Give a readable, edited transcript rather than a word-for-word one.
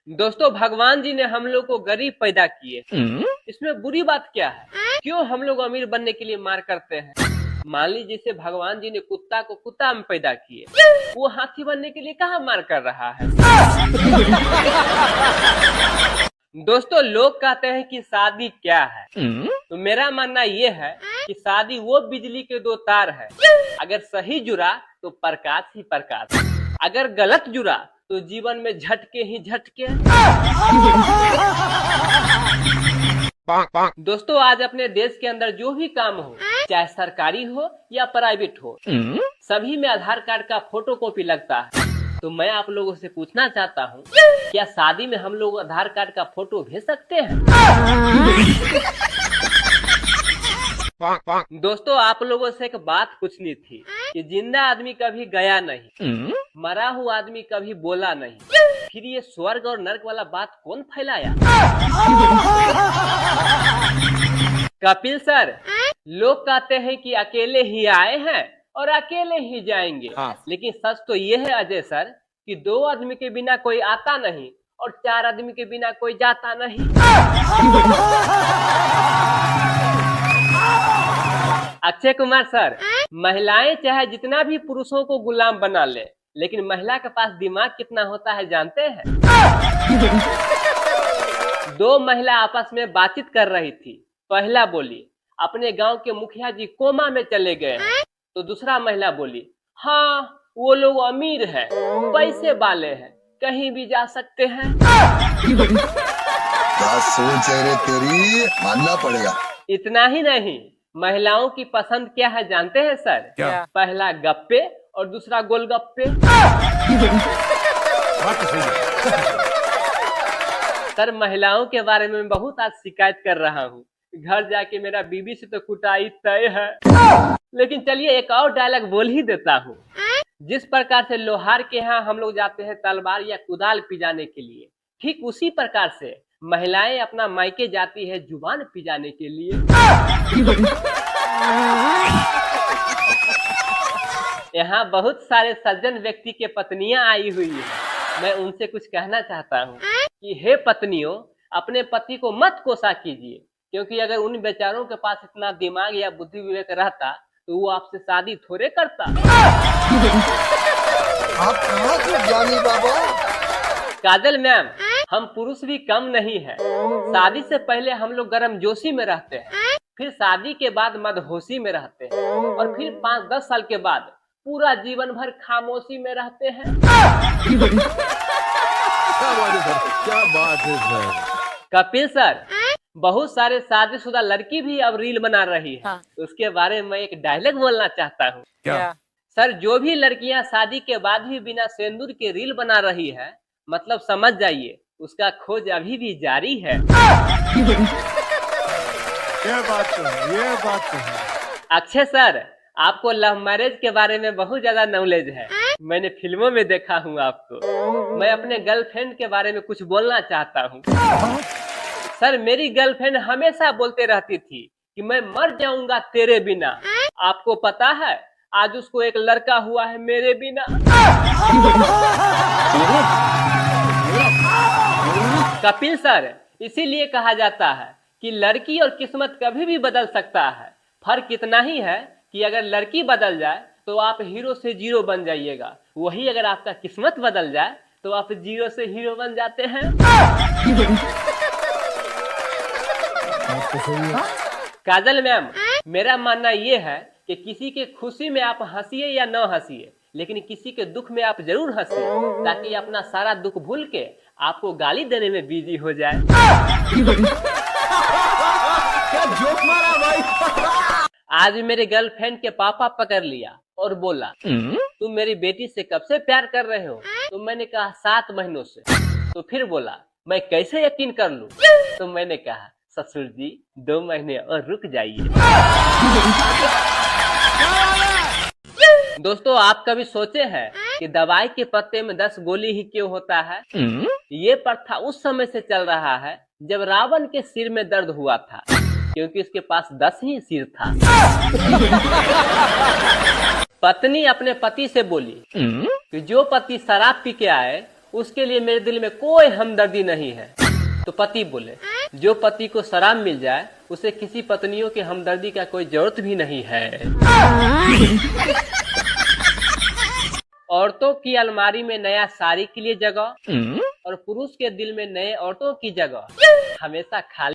दोस्तों, भगवान जी ने हम लोग को गरीब पैदा किए, इसमें बुरी बात क्या है? क्यों हम लोग अमीर बनने के लिए मार करते हैं? मान लीजिए जैसे भगवान जी ने कुत्ता को कुत्ता में पैदा किए, वो हाथी बनने के लिए कहाँ मार कर रहा है? दोस्तों, लोग कहते हैं कि शादी क्या है, तो मेरा मानना ये है कि शादी वो बिजली के दो तार है, अगर सही जुड़ा तो प्रकाश ही प्रकाश, अगर गलत जुड़ा तो जीवन में झटके ही झटके। दोस्तों, आज अपने देश के अंदर जो भी काम हो, चाहे सरकारी हो या प्राइवेट हो, सभी में आधार कार्ड का फोटो कॉपी लगता है। तो मैं आप लोगों से पूछना चाहता हूँ, क्या शादी में हम लोग आधार कार्ड का फोटो भेज सकते हैं? दोस्तों, आप लोगों से एक बात पूछनी थी कि जिंदा आदमी कभी गया नहीं, मरा हुआ आदमी कभी बोला नहीं, फिर ये स्वर्ग और नर्क वाला बात कौन फैलाया? कपिल सर, लोग कहते हैं कि अकेले ही आए हैं और अकेले ही जाएंगे, लेकिन सच तो ये है अजय सर कि 2 आदमी के बिना कोई आता नहीं और 4 आदमी के बिना कोई जाता नहीं। अक्षय कुमार सर, महिलाएं चाहे जितना भी पुरुषों को गुलाम बना ले, लेकिन महिला के पास दिमाग कितना होता है जानते हैं? 2 महिला आपस में बातचीत कर रही थी। पहला बोली, अपने गांव के मुखिया जी कोमा में चले गए हैं। तो दूसरा महिला बोली, हाँ वो लोग अमीर है, पैसे वाले हैं, कहीं भी जा सकते हैं। क्या सोच है रे तेरी, मानना पड़ेगा। इतना ही नहीं, महिलाओं की पसंद क्या है जानते हैं सर? क्या? पहला गप्पे और दूसरा गोलगप्पे। सर, महिलाओं के बारे में बहुत आज शिकायत कर रहा हूँ, घर जाके मेरा बीबी से तो कुटाई तय है। लेकिन चलिए एक और डायलॉग बोल ही देता हूँ। जिस प्रकार से लोहार के यहाँ हम लोग जाते हैं तलवार या कुदाल पिजाने के लिए, ठीक उसी प्रकार से महिलाएं अपना मायके जाती है जुबान पिजाने के लिए। यहाँ बहुत सारे सज्जन व्यक्ति के पत्नियां आई हुई हैं। मैं उनसे कुछ कहना चाहता हूँ कि हे पत्नियों, अपने पति को मत कोसा कीजिए, क्योंकि अगर उन बेचारों के पास इतना दिमाग या बुद्धि विवेक रहता तो वो आपसे शादी थोड़े करता। आप कहाँ से जानी बाबा? काजल मैम, हम पुरुष भी कम नहीं है। शादी से पहले हम लोग गर्मजोशी में रहते हैं, फिर शादी के बाद मदहोशी में रहते हैं, और फिर 5-10 साल के बाद पूरा जीवन भर खामोशी में रहते हैं। क्या बात है सर? कपिल सर, बहुत सारे शादीशुदा लड़की भी अब रील बना रही है। उसके बारे में एक डायलॉग बोलना चाहता हूँ। क्या? सर, जो भी लड़कियां शादी के बाद भी बिना सिंदूर के रील बना रही है, मतलब समझ जाइए उसका खोज अभी भी जारी है। ये बात तो है। अक्षय सर, आपको लव मैरिज के बारे में बहुत ज्यादा नॉलेज है, मैंने फिल्मों में देखा हूँ आपको। मैं अपने गर्लफ्रेंड के बारे में कुछ बोलना चाहता हूँ। सर, मेरी गर्लफ्रेंड हमेशा बोलते रहती थी कि मैं मर जाऊंगा तेरे बिना। आपको पता है आज उसको एक लड़का हुआ है मेरे बिना। कपिल सर, इसीलिए कहा जाता है कि लड़की और किस्मत कभी भी बदल सकता है। फर्क इतना ही है कि अगर लड़की बदल जाए तो आप हीरो से जीरो बन जाइएगा, वही अगर आपका किस्मत बदल जाए तो आप जीरो से हीरो बन जाते हैं। काजल मैम, मेरा मानना ये है कि किसी के खुशी में आप हंसिए या न हंसिए, लेकिन किसी के दुख में आप जरूर हंसिए, ताकि अपना सारा दुख भूल के आपको गाली देने में बिजी हो जाए। क्या जोक मारा भाई? आज मेरे गर्लफ्रेंड के पापा पकड़ लिया और बोला, तुम मेरी बेटी से कब से प्यार कर रहे हो? तो मैंने कहा 7 महीनों से। तो फिर बोला, मैं कैसे यकीन कर लूं? तो मैंने कहा, ससुर जी 2 महीने और रुक जाइए। दोस्तों, आप कभी सोचे हैं कि दवाई के पत्ते में 10 गोली ही क्यों होता है? ये प्रथा उस समय से चल रहा है जब रावण के सिर में दर्द हुआ था, क्योंकि उसके पास 10 ही सिर था। पत्नी अपने पति से बोली कि जो पति शराब पी के आए उसके लिए मेरे दिल में कोई हमदर्दी नहीं है। तो पति बोले, जो पति को शराब मिल जाए उसे किसी पत्नियों की हमदर्दी का कोई जरूरत भी नहीं है। औरतों की अलमारी में नया साड़ी के लिए जगह और पुरुष के दिल में नए औरतों की जगह हमेशा खाली